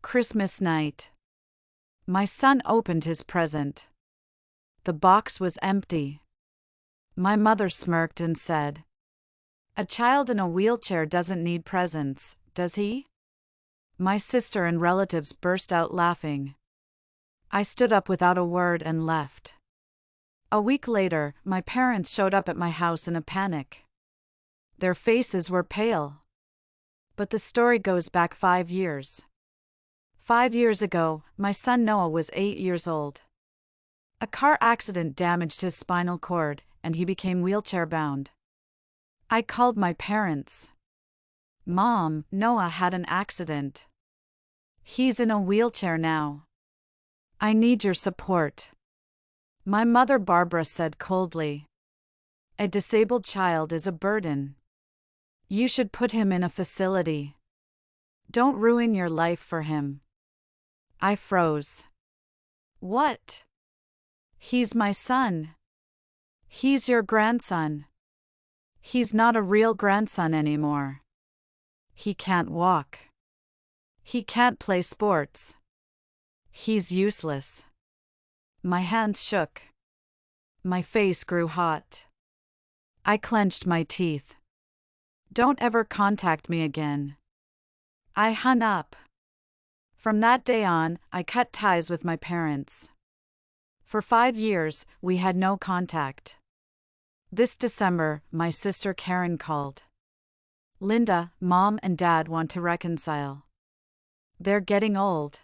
Christmas night. My son opened his present. The box was empty. My mother smirked and said, "A child in a wheelchair doesn't need presents, does he?" My sister and relatives burst out laughing. I stood up without a word and left. A week later, my parents showed up at my house in a panic. Their faces were pale. But the story goes back 5 years. 5 years ago, my son Noah was 8 years old. A car accident damaged his spinal cord, and he became wheelchair-bound. I called my parents. "Mom, Noah had an accident. He's in a wheelchair now. I need your support." My mother Barbara said coldly, "A disabled child is a burden. You should put him in a facility. Don't ruin your life for him." I froze. "What? He's my son. He's your grandson. He's not a real grandson anymore. He can't walk. He can't play sports. He's useless." My hands shook. My face grew hot. I clenched my teeth. "Don't ever contact me again." I hung up. From that day on, I cut ties with my parents. For 5 years, we had no contact. This December, my sister Karen called. "Linda, Mom and Dad want to reconcile. They're getting old.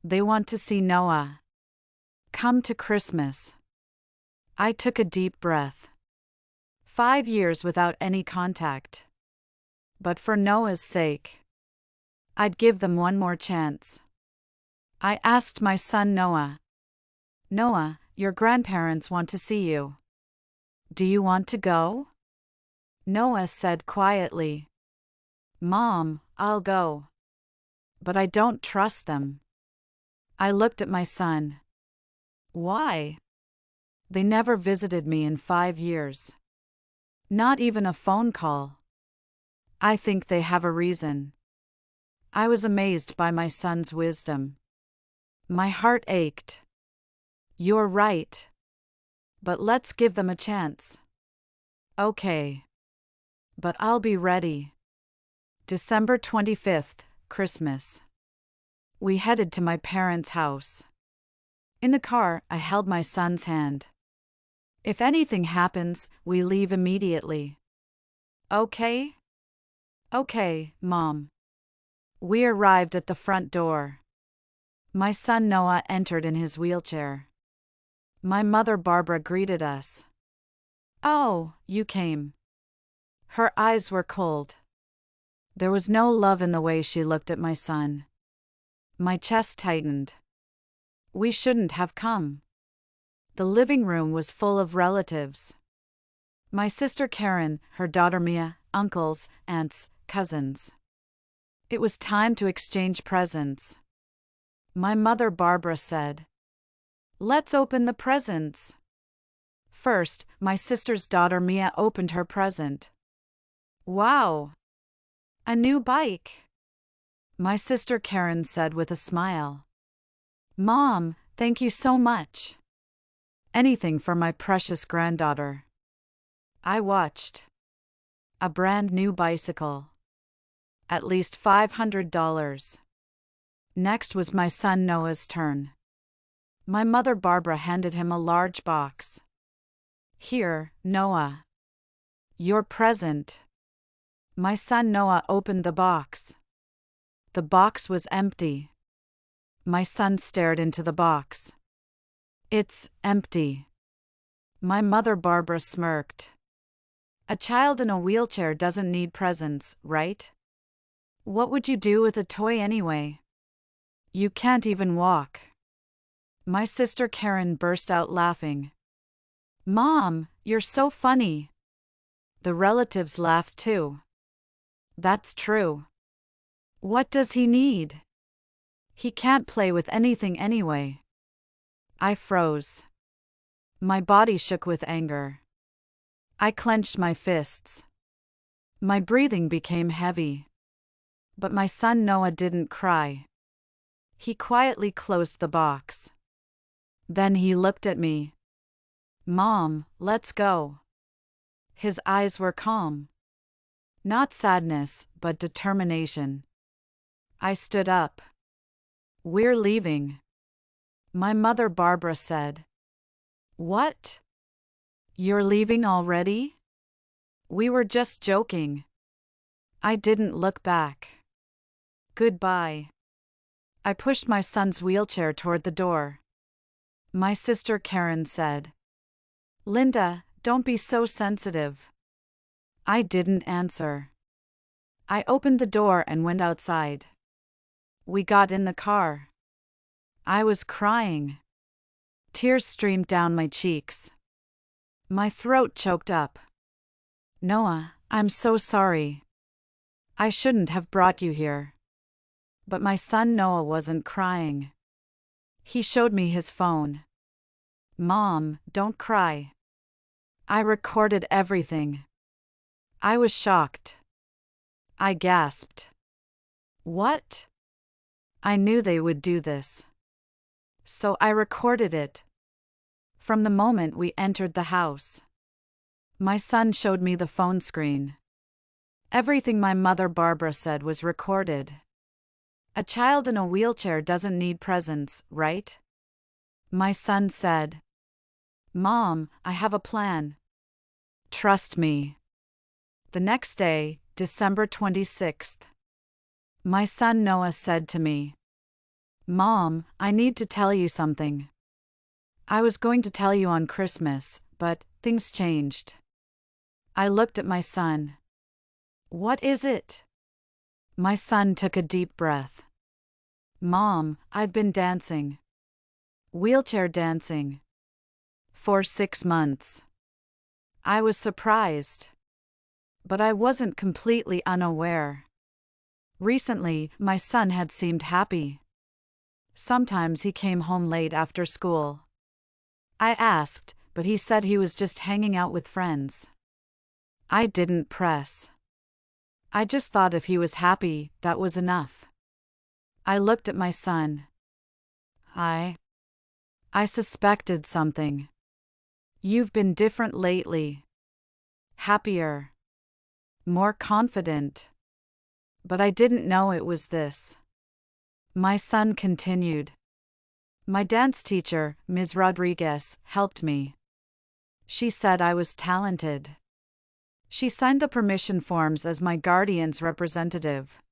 They want to see Noah. Come to Christmas." I took a deep breath. 5 years without any contact. But for Noah's sake, I'd give them one more chance. I asked my son Noah, "Noah, your grandparents want to see you. Do you want to go?" Noah said quietly, "Mom, I'll go. But I don't trust them." I looked at my son. "Why?" "They never visited me in 5 years. Not even a phone call. I think they have a reason." I was amazed by my son's wisdom. My heart ached. "You're right. But let's give them a chance." "Okay. But I'll be ready." December 25th, Christmas. We headed to my parents' house. In the car, I held my son's hand. "If anything happens, we leave immediately." "Okay?" "Okay, Mom." We arrived at the front door. My son Noah entered in his wheelchair. My mother Barbara greeted us. "Oh, you came." Her eyes were cold. There was no love in the way she looked at my son. My chest tightened. We shouldn't have come. The living room was full of relatives. My sister Karen, her daughter Mia, uncles, aunts, cousins. It was time to exchange presents. My mother Barbara said, "Let's open the presents." First, my sister's daughter Mia opened her present. "Wow! A new bike!" My sister Karen said with a smile. "Mom, thank you so much. Anything for my precious granddaughter." I watched. A brand new bicycle. At least $500. Next was my son Noah's turn. My mother Barbara handed him a large box. "Here, Noah. Your present." My son Noah opened the box. The box was empty. My son stared into the box. "It's empty." My mother Barbara smirked. "A child in a wheelchair doesn't need presents, right? What would you do with a toy anyway? You can't even walk." My sister Karen burst out laughing. "Mom, you're so funny." The relatives laughed too. "That's true. What does he need? He can't play with anything anyway." I froze. My body shook with anger. I clenched my fists. My breathing became heavy. But my son Noah didn't cry. He quietly closed the box. Then he looked at me. "Mom, let's go." His eyes were calm. Not sadness, but determination. I stood up. "We're leaving." My mother Barbara said. "What? You're leaving already?" "We were just joking." I didn't look back. "Goodbye." I pushed my son's wheelchair toward the door. My sister Karen said, "Linda, don't be so sensitive." I didn't answer. I opened the door and went outside. We got in the car. I was crying. Tears streamed down my cheeks. My throat choked up. "Noah, I'm so sorry. I shouldn't have brought you here." But my son Noah wasn't crying. He showed me his phone. "Mom, don't cry." I recorded everything. I was shocked. I gasped. "What?" I knew they would do this. So I recorded it. From the moment we entered the house. My son showed me the phone screen. Everything my mother Barbara said was recorded. "A child in a wheelchair doesn't need presents, right?" My son said. "Mom, I have a plan. Trust me." The next day, December 26th. My son Noah said to me, "Mom, I need to tell you something. I was going to tell you on Christmas, but things changed." I looked at my son. "What is it?" My son took a deep breath. "Mom, I've been dancing. Wheelchair dancing. For 6 months." I was surprised. But I wasn't completely unaware. Recently, my son had seemed happy. Sometimes he came home late after school. I asked, but he said he was just hanging out with friends. I didn't press. I just thought if he was happy, that was enough. I looked at my son. I suspected something. "You've been different lately. Happier. More confident." But I didn't know it was this. My son continued. "My dance teacher, Ms. Rodriguez, helped me. She said I was talented. She signed the permission forms as my guardian's representative.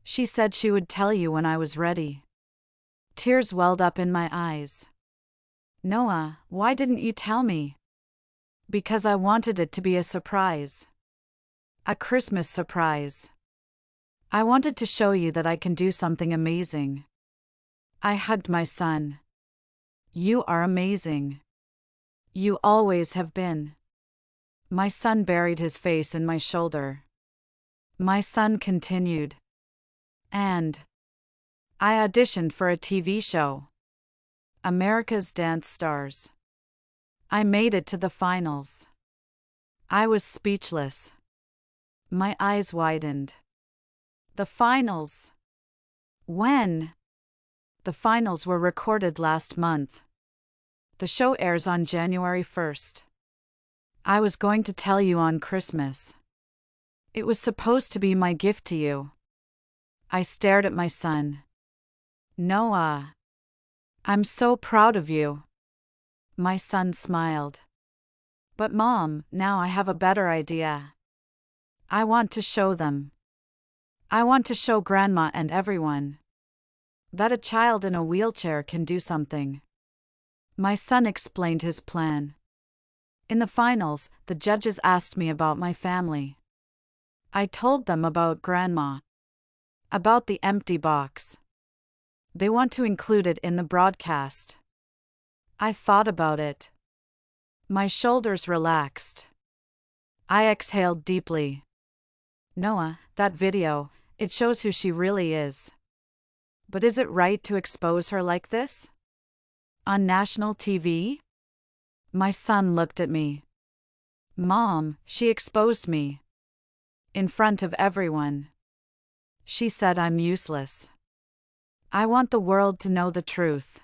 She said she would tell you when I was ready." Tears welled up in my eyes. "Noah, why didn't you tell me?" "Because I wanted it to be a surprise. A Christmas surprise. I wanted to show you that I can do something amazing." I hugged my son. "You are amazing. You always have been." My son buried his face in my shoulder. My son continued. "And I auditioned for a TV show. America's Dance Stars. I made it to the finals." I was speechless. My eyes widened. "The finals? When?" "The finals were recorded last month. The show airs on January 1st. I was going to tell you on Christmas. It was supposed to be my gift to you." I stared at my son. "Noah, I'm so proud of you." My son smiled. "But Mom, now I have a better idea. I want to show them. I want to show Grandma and everyone that a child in a wheelchair can do something." My son explained his plan. In the finals, the judges asked me about my family. I told them about Grandma. About the empty box. They want to include it in the broadcast. I thought about it. My shoulders relaxed. I exhaled deeply. "Noah, that video, it shows who she really is. But is it right to expose her like this? On national TV?" My son looked at me. "Mom, she exposed me. In front of everyone. She said I'm useless. I want the world to know the truth.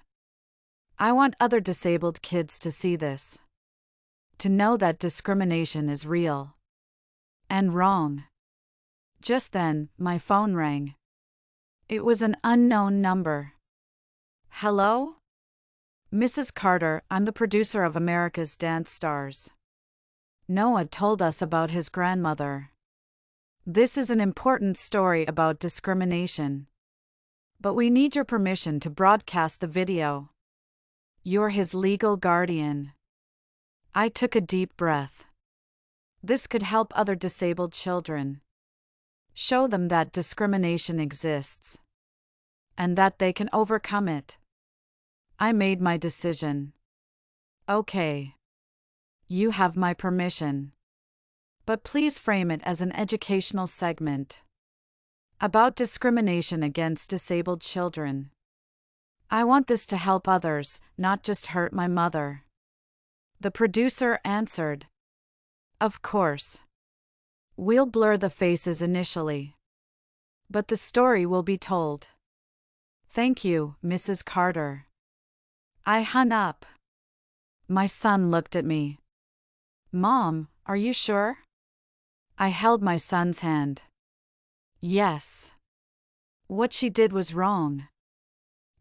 I want other disabled kids to see this. To know that discrimination is real. And wrong. Just then, my phone rang. It was an unknown number. Hello? Mrs. Carter, I'm the producer of America's Dance Stars. Noah told us about his grandmother. This is an important story about discrimination. But we need your permission to broadcast the video. You're his legal guardian. I took a deep breath. This could help other disabled children. Show them that discrimination exists. And that they can overcome it. I made my decision. Okay. You have my permission. But please frame it as an educational segment. About discrimination against disabled children. I want this to help others, not just hurt my mother. The producer answered. Of course. We'll blur the faces initially. But the story will be told. Thank you, Mrs. Carter. I hung up. My son looked at me. Mom, are you sure? I held my son's hand. Yes. What she did was wrong.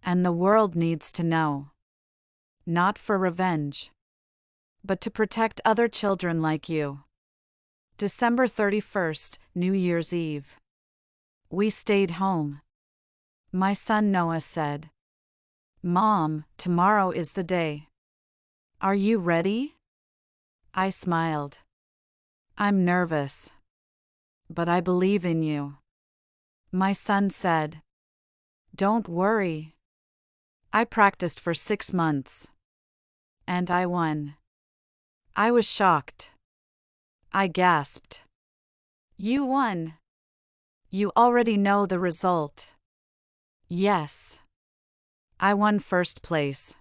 And the world needs to know. Not for revenge. But to protect other children like you. December 31st, New Year's Eve. We stayed home. My son Noah said, Mom, tomorrow is the day. Are you ready? I smiled. I'm nervous. But I believe in you. My son said, Don't worry. I practiced for 6 months. And I won. I was shocked. I gasped. You won. You already know the result. Yes. I won first place.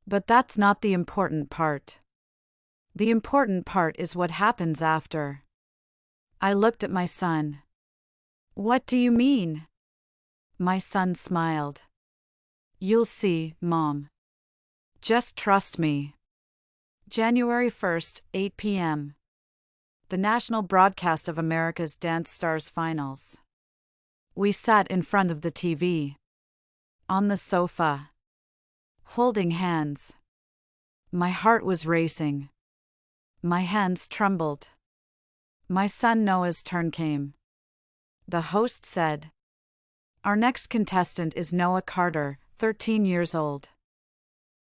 But that's not the important part. The important part is what happens after. I looked at my son. What do you mean? My son smiled. You'll see, Mom. Just trust me. January 1st, 8 p.m. The national broadcast of America's Dance Stars finals. We sat in front of the TV. On the sofa. Holding hands. My heart was racing. My hands trembled. My son Noah's turn came. The host said, Our next contestant is Noah Carter, 13 years old.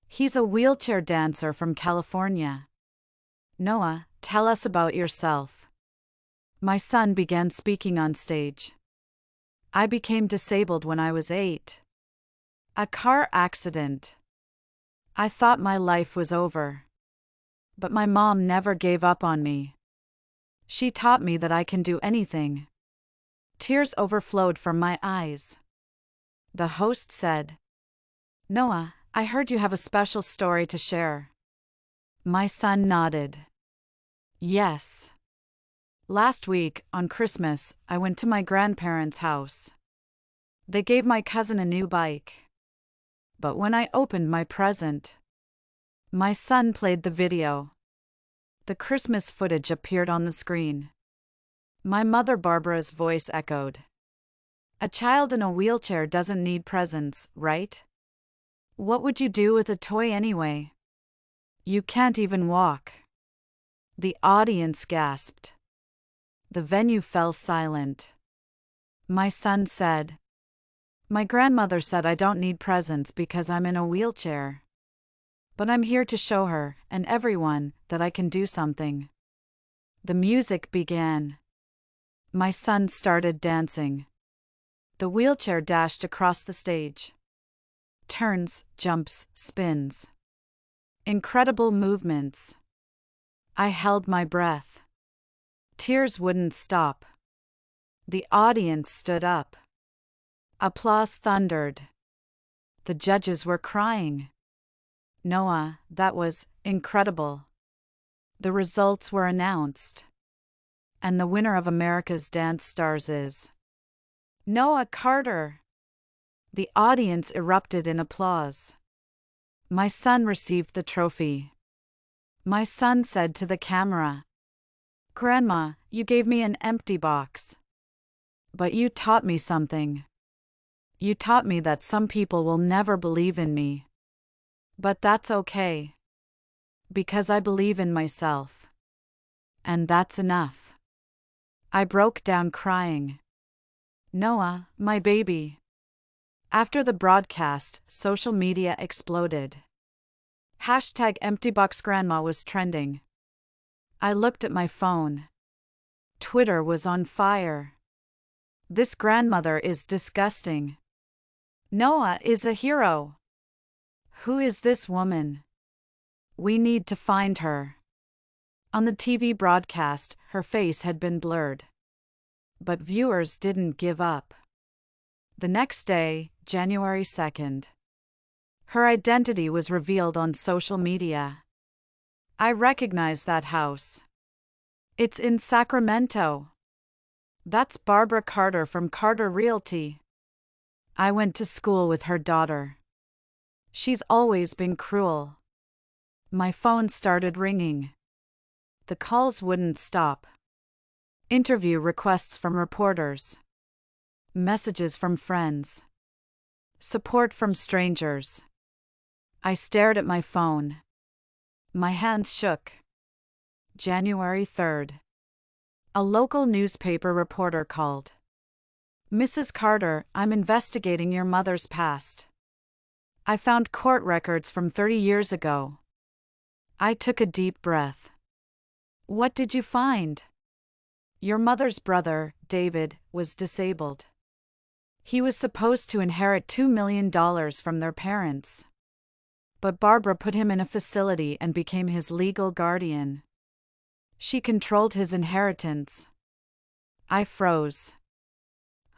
He's a wheelchair dancer from California. Noah, tell us about yourself. My son began speaking on stage. I became disabled when I was 8. A car accident. I thought my life was over. But my mom never gave up on me. She taught me that I can do anything. Tears overflowed from my eyes. The host said, Noah, I heard you have a special story to share. My son nodded. Yes. Last week, on Christmas, I went to my grandparents' house. They gave my cousin a new bike. But when I opened my present, my son played the video. The Christmas footage appeared on the screen. My mother Barbara's voice echoed. A child in a wheelchair doesn't need presents, right? What would you do with a toy anyway? You can't even walk. The audience gasped. The venue fell silent. My son said, My grandmother said I don't need presents because I'm in a wheelchair. But I'm here to show her, and everyone, that I can do something. The music began. My son started dancing. The wheelchair dashed across the stage. Turns, jumps, spins. Incredible movements. I held my breath. Tears wouldn't stop. The audience stood up. Applause thundered. The judges were crying. Noah, that was incredible. The results were announced. And the winner of America's Dance Stars is Noah Carter. The audience erupted in applause. My son received the trophy. My son said to the camera, "Grandma, you gave me an empty box. But you taught me something. You taught me that some people will never believe in me. But that's okay. Because I believe in myself. And that's enough." I broke down crying. Noah, my baby. After the broadcast, social media exploded. #EmptyBoxGrandma was trending. I looked at my phone. Twitter was on fire. This grandmother is disgusting. Noah is a hero. Who is this woman? We need to find her. On the TV broadcast, her face had been blurred. But viewers didn't give up. The next day, January 2nd, her identity was revealed on social media. I recognize that house. It's in Sacramento. That's Barbara Carter from Carter Realty. I went to school with her daughter. She's always been cruel. My phone started ringing. The calls wouldn't stop. Interview requests from reporters. Messages from friends. Support from strangers. I stared at my phone. My hands shook. January 3rd. A local newspaper reporter called. "Mrs. Carter, I'm investigating your mother's past. I found court records from 30 years ago." I took a deep breath. "What did you find?" "Your mother's brother, David, was disabled. He was supposed to inherit $2 million from their parents. But Barbara put him in a facility and became his legal guardian. She controlled his inheritance." I froze.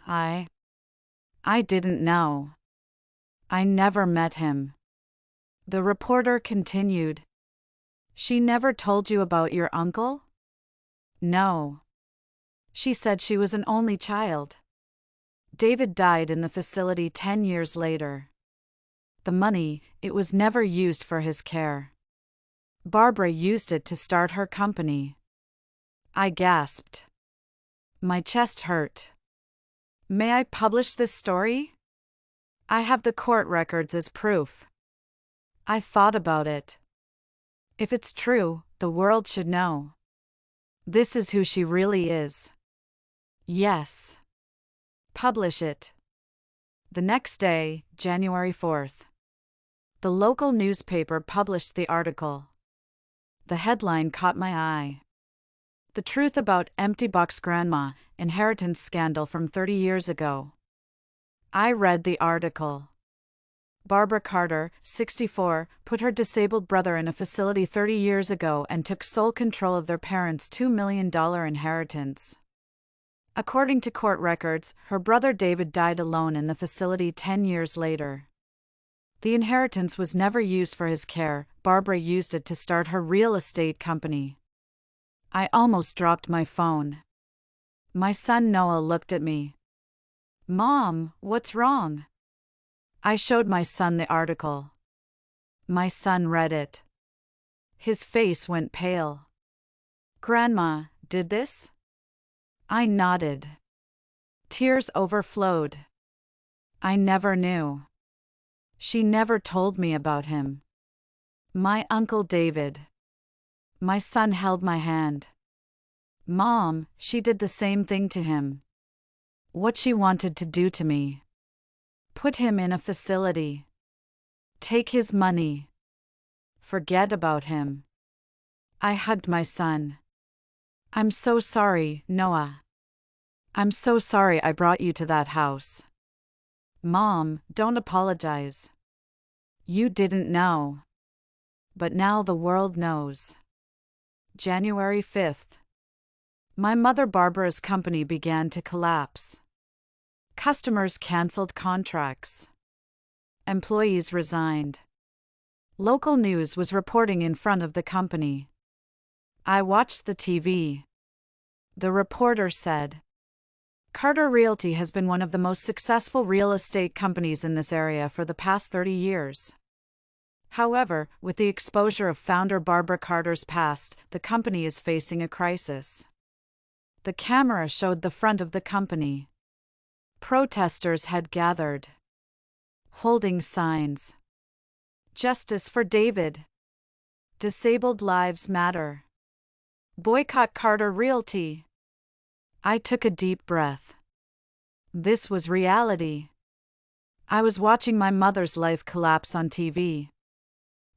I didn't know. I never met him. The reporter continued. "She never told you about your uncle?" "No. She said she was an only child. David died in the facility 10 years later. The money, it was never used for his care. Barbara used it to start her company." I gasped. My chest hurt. "May I publish this story? I have the court records as proof." I thought about it. If it's true, the world should know. This is who she really is. Yes. Publish it. The next day, January 4th. The local newspaper published the article. The headline caught my eye. "The Truth About Empty Box Grandma, Inheritance Scandal from 30 Years Ago." I read the article. Barbara Carter, 64, put her disabled brother in a facility 30 years ago and took sole control of their parents' $2 million inheritance. According to court records, her brother David died alone in the facility 10 years later. The inheritance was never used for his care. Barbara used it to start her real estate company. I almost dropped my phone. My son Noah looked at me. "Mom, what's wrong?" I showed my son the article. My son read it. His face went pale. "Grandma, did this?" I nodded. Tears overflowed. I never knew. She never told me about him. My Uncle David. My son held my hand. "Mom, she did the same thing to him. What she wanted to do to me. Put him in a facility. Take his money. Forget about him." I hugged my son. "I'm so sorry, Noah. I'm so sorry I brought you to that house." "Mom, don't apologize. You didn't know. But now the world knows." January 5th. My mother Barbara's company began to collapse. Customers canceled contracts. Employees resigned. Local news was reporting in front of the company. I watched the TV. The reporter said, Carter Realty has been one of the most successful real estate companies in this area for the past 30 years. However, with the exposure of founder Barbara Carter's past, the company is facing a crisis. The camera showed the front of the company. Protesters had gathered, holding signs. Justice for David. Disabled Lives Matter. Boycott Carter Realty. I took a deep breath. This was reality. I was watching my mother's life collapse on TV.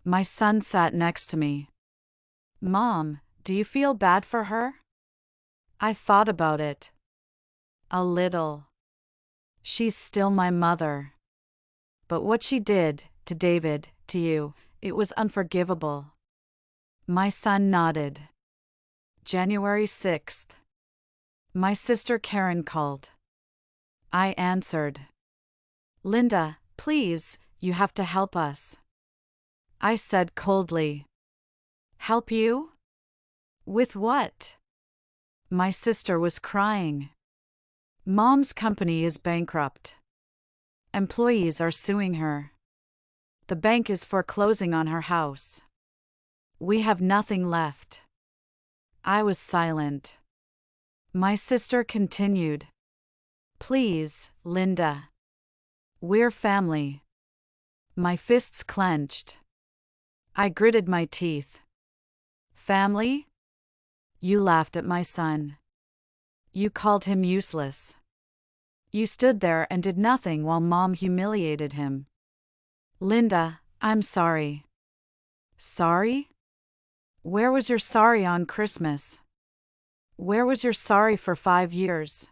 My son sat next to me. Mom, do you feel bad for her? I thought about it. A little. She's still my mother. But what she did, to David, to you, it was unforgivable. My son nodded. January 6th. My sister Karen called. I answered. Linda, please, you have to help us. I said coldly. Help you? With what? My sister was crying. Mom's company is bankrupt. Employees are suing her. The bank is foreclosing on her house. We have nothing left. I was silent. My sister continued. Please, Linda. We're family. My fists clenched. I gritted my teeth. Family? You laughed at my son. You called him useless. You stood there and did nothing while Mom humiliated him. Linda, I'm sorry. Sorry? Where was your sorry on Christmas? Where was your sorry for 5 years?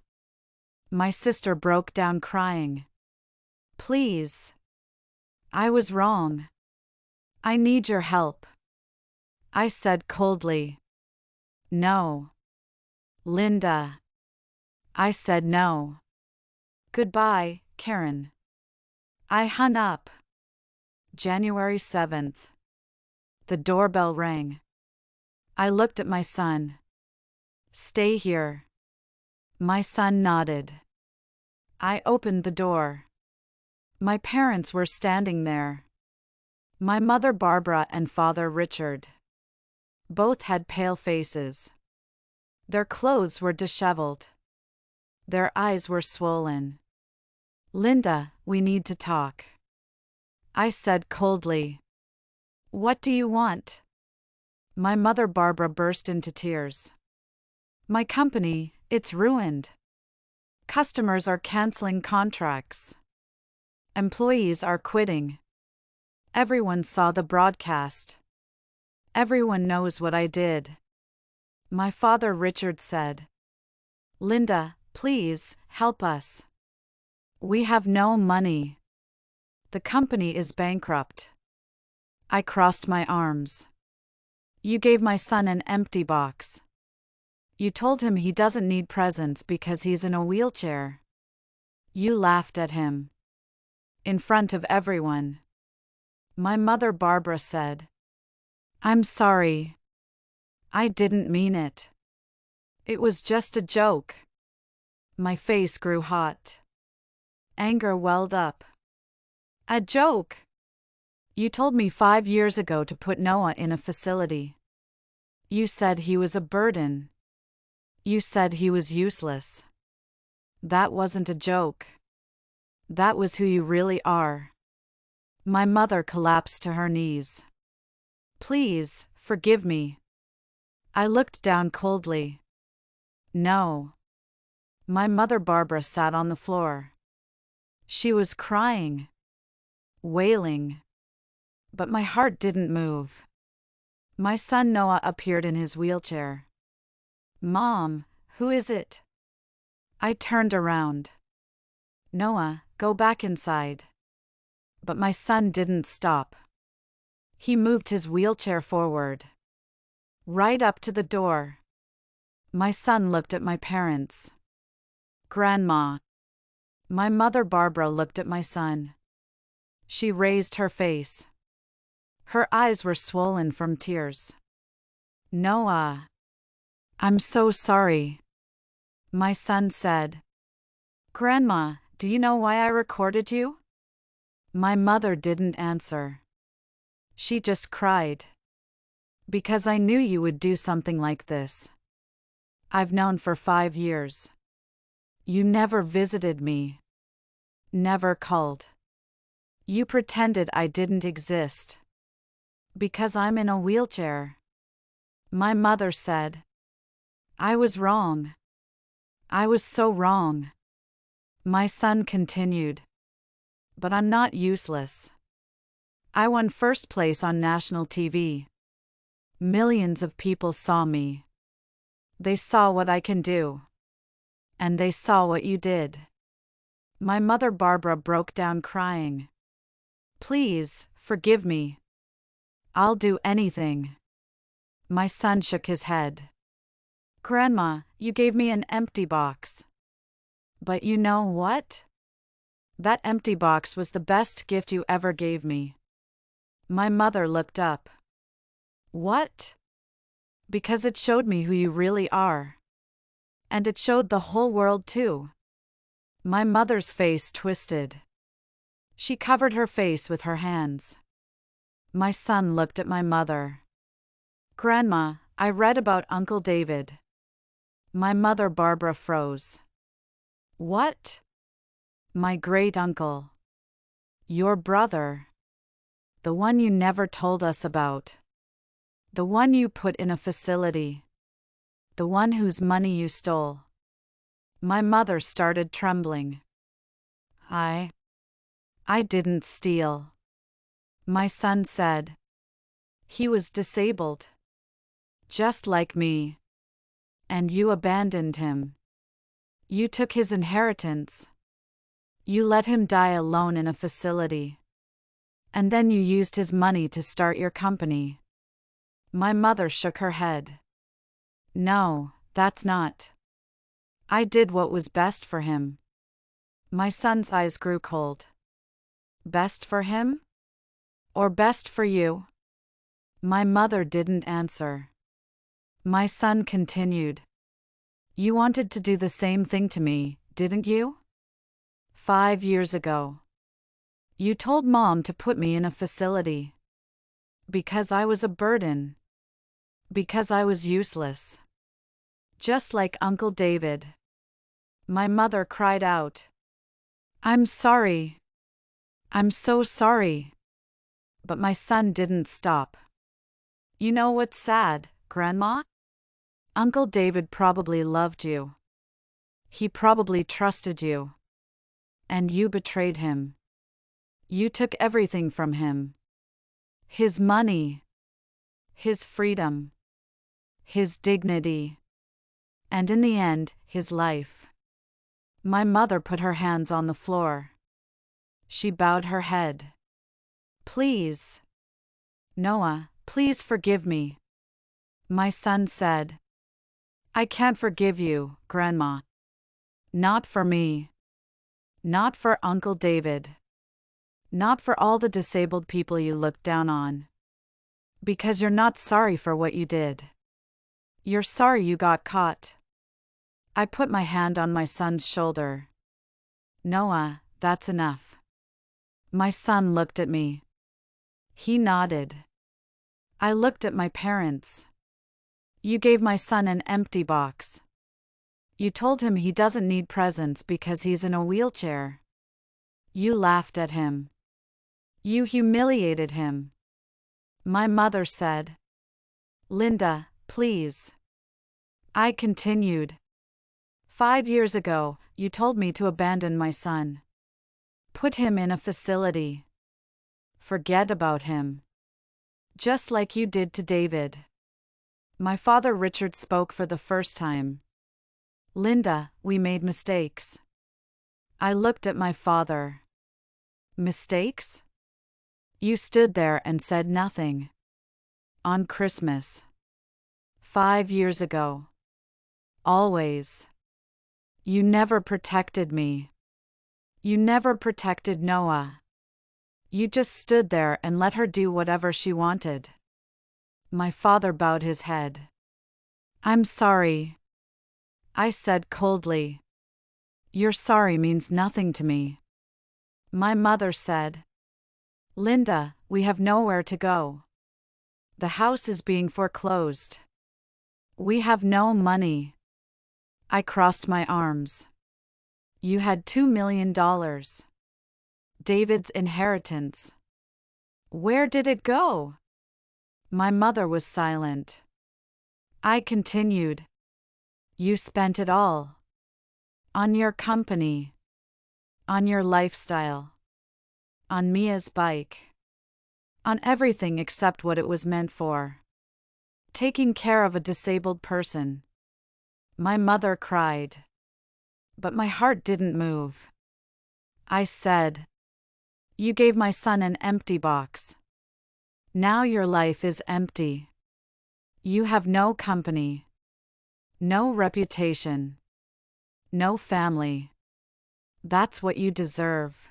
My sister broke down crying. Please. I was wrong. I need your help. I said coldly. No. Linda. I said no. Goodbye, Karen. I hung up. January 7th. The doorbell rang. I looked at my son. Stay here. My son nodded. I opened the door. My parents were standing there. My mother Barbara and father Richard. Both had pale faces. Their clothes were disheveled. Their eyes were swollen. Linda, we need to talk. I said coldly. What do you want? My mother Barbara burst into tears. My company, it's ruined. Customers are canceling contracts. Employees are quitting. Everyone saw the broadcast. Everyone knows what I did. My father Richard said. Linda, please, help us. We have no money. The company is bankrupt. I crossed my arms. You gave my son an empty box. You told him he doesn't need presents because he's in a wheelchair. You laughed at him. In front of everyone. My mother Barbara said. I'm sorry. I didn't mean it. It was just a joke. My face grew hot. Anger welled up. A joke? You told me 5 years ago to put Noah in a facility. You said he was a burden. You said he was useless. That wasn't a joke. That was who you really are. My mother collapsed to her knees. Please, forgive me. I looked down coldly. No. My mother Barbara sat on the floor. She was crying. Wailing. But my heart didn't move. My son Noah appeared in his wheelchair. Mom, who is it? I turned around. Noah, go back inside. But my son didn't stop. He moved his wheelchair forward. Right up to the door. My son looked at my parents. Grandma. My mother Barbara looked at my son. She raised her face. Her eyes were swollen from tears. Noah. I'm so sorry. My son said. Grandma, do you know why I recorded you? My mother didn't answer. She just cried. Because I knew you would do something like this. I've known for 5 years. You never visited me. Never called. You pretended I didn't exist. Because I'm in a wheelchair. My mother said. I was wrong. I was so wrong. My son continued. But I'm not useless. I won first place on national TV. Millions of people saw me. They saw what I can do. And they saw what you did. My mother Barbara broke down crying. Please, forgive me. I'll do anything. My son shook his head. Grandma, you gave me an empty box. But you know what? That empty box was the best gift you ever gave me. My mother looked up. What? Because it showed me who you really are. And it showed the whole world too. My mother's face twisted. She covered her face with her hands. My son looked at my mother. Grandma, I read about Uncle David. My mother Barbara froze. What? My great-uncle. Your brother. The one you never told us about. The one you put in a facility. The one whose money you stole. My mother started trembling. I didn't steal. My son said. He was disabled. Just like me. And you abandoned him. You took his inheritance. You let him die alone in a facility. And then you used his money to start your company. My mother shook her head. No, that's not. I did what was best for him. My son's eyes grew cold. Best for him? Or best for you? My mother didn't answer. My son continued. You wanted to do the same thing to me, didn't you? 5 years ago. You told Mom to put me in a facility. Because I was a burden. Because I was useless. Just like Uncle David. My mother cried out. I'm sorry. I'm so sorry. But my son didn't stop. You know what's sad, Grandma? Uncle David probably loved you. He probably trusted you. And you betrayed him. You took everything from him. His money. His freedom. His dignity. And in the end, his life. My mother put her hands on the floor. She bowed her head. Please. Noah, please forgive me. My son said. I can't forgive you, Grandma. Not for me. Not for Uncle David. Not for all the disabled people you looked down on. Because you're not sorry for what you did. You're sorry you got caught. I put my hand on my son's shoulder. Noah, that's enough. My son looked at me. He nodded. I looked at my parents. You gave my son an empty box. You told him he doesn't need presents because he's in a wheelchair. You laughed at him. You humiliated him. My mother said. Linda, please. I continued. 5 years ago, you told me to abandon my son. Put him in a facility. Forget about him. Just like you did to David. My father Richard spoke for the first time. Linda, we made mistakes. I looked at my father. Mistakes? You stood there and said nothing. On Christmas. 5 years ago. Always. You never protected me. You never protected Noah. You just stood there and let her do whatever she wanted. My father bowed his head. I'm sorry. I said coldly. Your sorry means nothing to me. My mother said. Linda, we have nowhere to go. The house is being foreclosed. We have no money. I crossed my arms. You had $2 million. David's inheritance. Where did it go? My mother was silent. I continued. You spent it all. On your company. On your lifestyle. On Mia's bike. On everything except what it was meant for. Taking care of a disabled person. My mother cried. But my heart didn't move. I said, you gave my son an empty box. Now your life is empty. You have no company. No reputation. No family. That's what you deserve.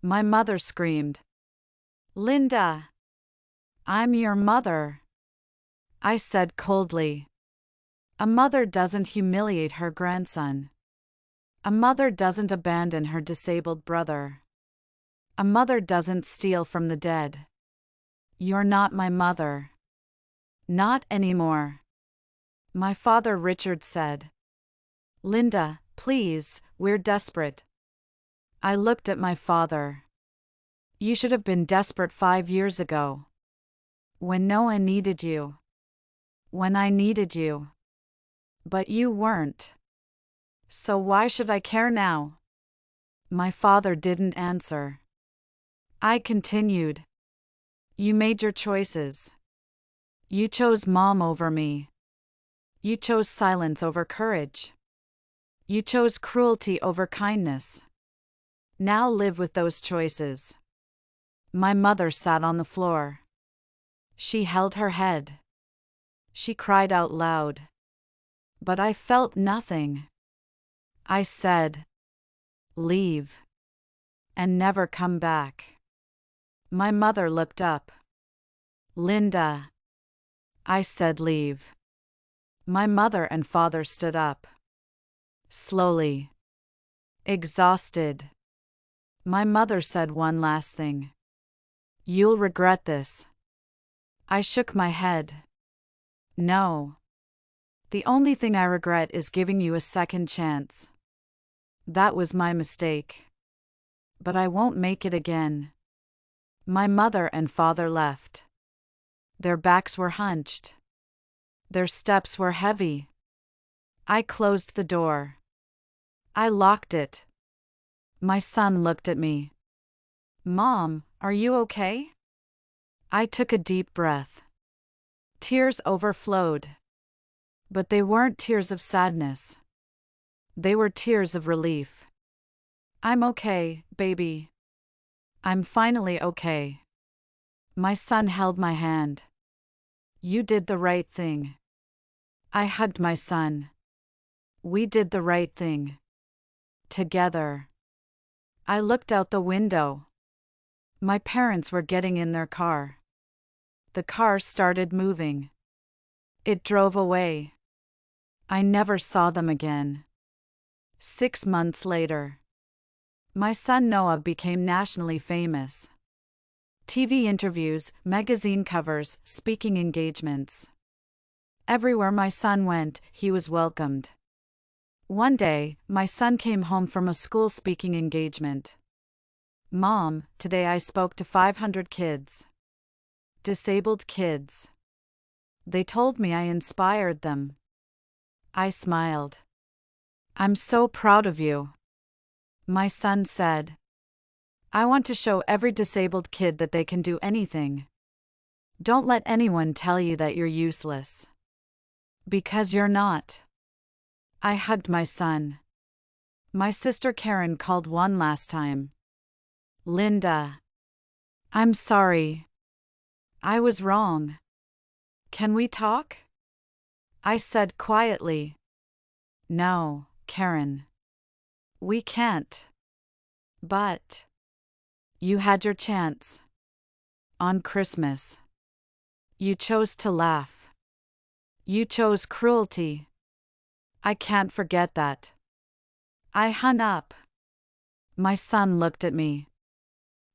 My mother screamed. Linda! I'm your mother. I said coldly. A mother doesn't humiliate her grandson. A mother doesn't abandon her disabled brother. A mother doesn't steal from the dead. You're not my mother. Not anymore. My father Richard said. Linda, please, we're desperate. I looked at my father. You should have been desperate 5 years ago. When no one needed you. When I needed you. But you weren't. So why should I care now? My father didn't answer. I continued. You made your choices. You chose mom over me. You chose silence over courage. You chose cruelty over kindness. Now live with those choices. My mother sat on the floor. She held her head. She cried out loud. But I felt nothing. I said, leave. And never come back. My mother looked up. Linda. I said leave. My mother and father stood up. Slowly. Exhausted. My mother said one last thing. You'll regret this. I shook my head. No. The only thing I regret is giving you a second chance. That was my mistake. But I won't make it again. My mother and father left. Their backs were hunched. Their steps were heavy. I closed the door. I locked it. My son looked at me. Mom, are you okay? I took a deep breath. Tears overflowed. But they weren't tears of sadness. They were tears of relief. I'm okay, baby. I'm finally okay. My son held my hand. You did the right thing. I hugged my son. We did the right thing. Together. I looked out the window. My parents were getting in their car. The car started moving. It drove away. I never saw them again. 6 months later. My son Noah became nationally famous. TV interviews, magazine covers, speaking engagements. Everywhere my son went, he was welcomed. One day, my son came home from a school speaking engagement. Mom, today I spoke to 500 kids. Disabled kids. They told me I inspired them. I smiled. I'm so proud of you. My son said. I want to show every disabled kid that they can do anything. Don't let anyone tell you that you're useless. Because you're not. I hugged my son. My sister Karen called one last time. Linda. I'm sorry. I was wrong. Can we talk? I said quietly. No, Karen. We can't. But. You had your chance. On Christmas. You chose to laugh. You chose cruelty. I can't forget that. I hung up. My son looked at me.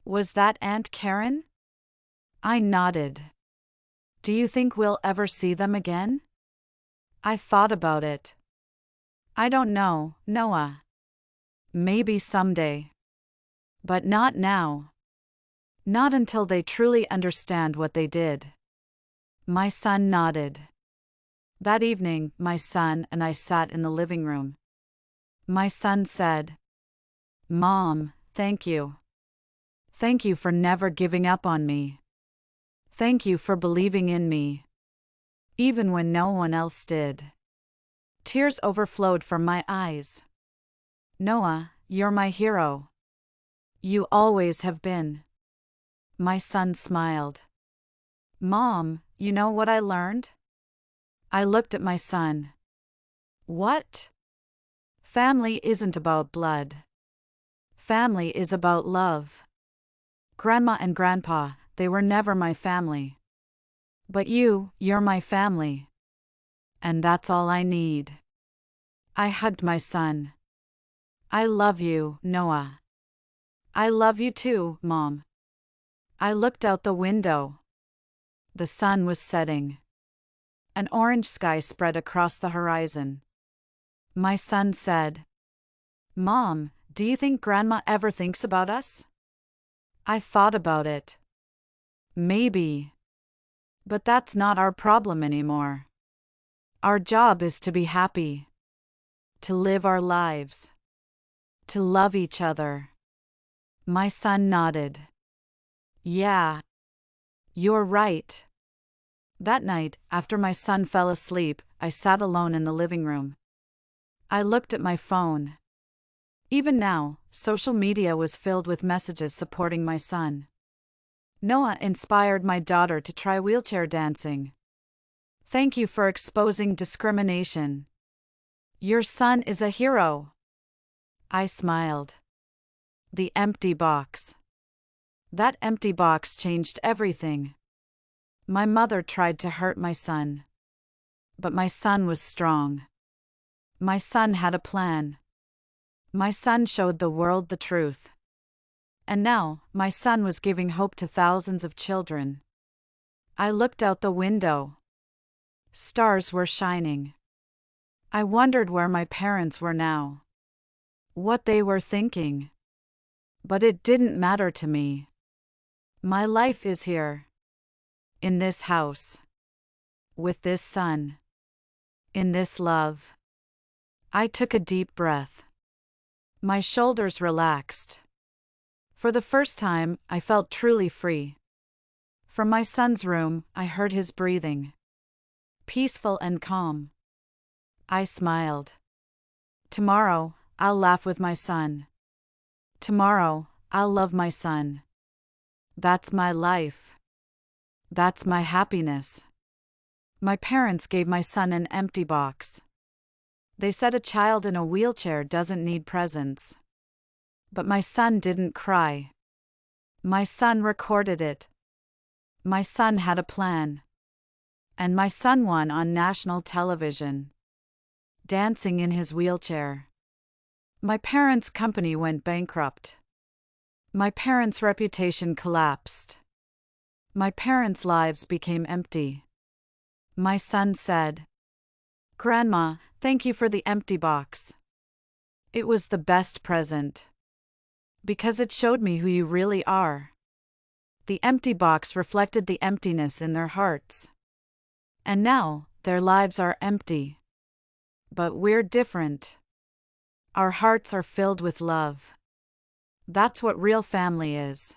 Was that Aunt Karen? I nodded. Do you think we'll ever see them again? I thought about it. I don't know, Noah. Maybe someday. But not now. Not until they truly understand what they did. My son nodded. That evening, my son and I sat in the living room. My son said, "Mom, thank you. Thank you for never giving up on me. Thank you for believing in me, even when no one else did." Tears overflowed from my eyes. Noah, you're my hero. You always have been. My son smiled. Mom, you know what I learned? I looked at my son. What? Family isn't about blood. Family is about love. Grandma and Grandpa, they were never my family. But you're my family. And that's all I need. I hugged my son. I love you, Noah. I love you too, Mom. I looked out the window. The sun was setting. An orange sky spread across the horizon. My son said, "Mom, do you think Grandma ever thinks about us?" I thought about it. Maybe. But that's not our problem anymore. Our job is to be happy. To live our lives. To love each other. My son nodded. Yeah. You're right. That night, after my son fell asleep, I sat alone in the living room. I looked at my phone. Even now, social media was filled with messages supporting my son. Noah inspired my daughter to try wheelchair dancing. Thank you for exposing discrimination. Your son is a hero. I smiled. The empty box. That empty box changed everything. My mother tried to hurt my son. But my son was strong. My son had a plan. My son showed the world the truth. And now, my son was giving hope to thousands of children. I looked out the window. Stars were shining. I wondered where my parents were now. What they were thinking. But it didn't matter to me. My life is here. In this house. With this son. In this love. I took a deep breath. My shoulders relaxed. For the first time, I felt truly free. From my son's room, I heard his breathing. Peaceful and calm. I smiled. Tomorrow, I'll laugh with my son. Tomorrow, I'll love my son. That's my life. That's my happiness. My parents gave my son an empty box. They said a child in a wheelchair doesn't need presents. But my son didn't cry. My son recorded it. My son had a plan. And my son won on national television. Dancing in his wheelchair. My parents' company went bankrupt. My parents' reputation collapsed. My parents' lives became empty. My son said, "Grandma, thank you for the empty box. It was the best present. Because it showed me who you really are." The empty box reflected the emptiness in their hearts. And now, their lives are empty. But we're different. Our hearts are filled with love. That's what real family is.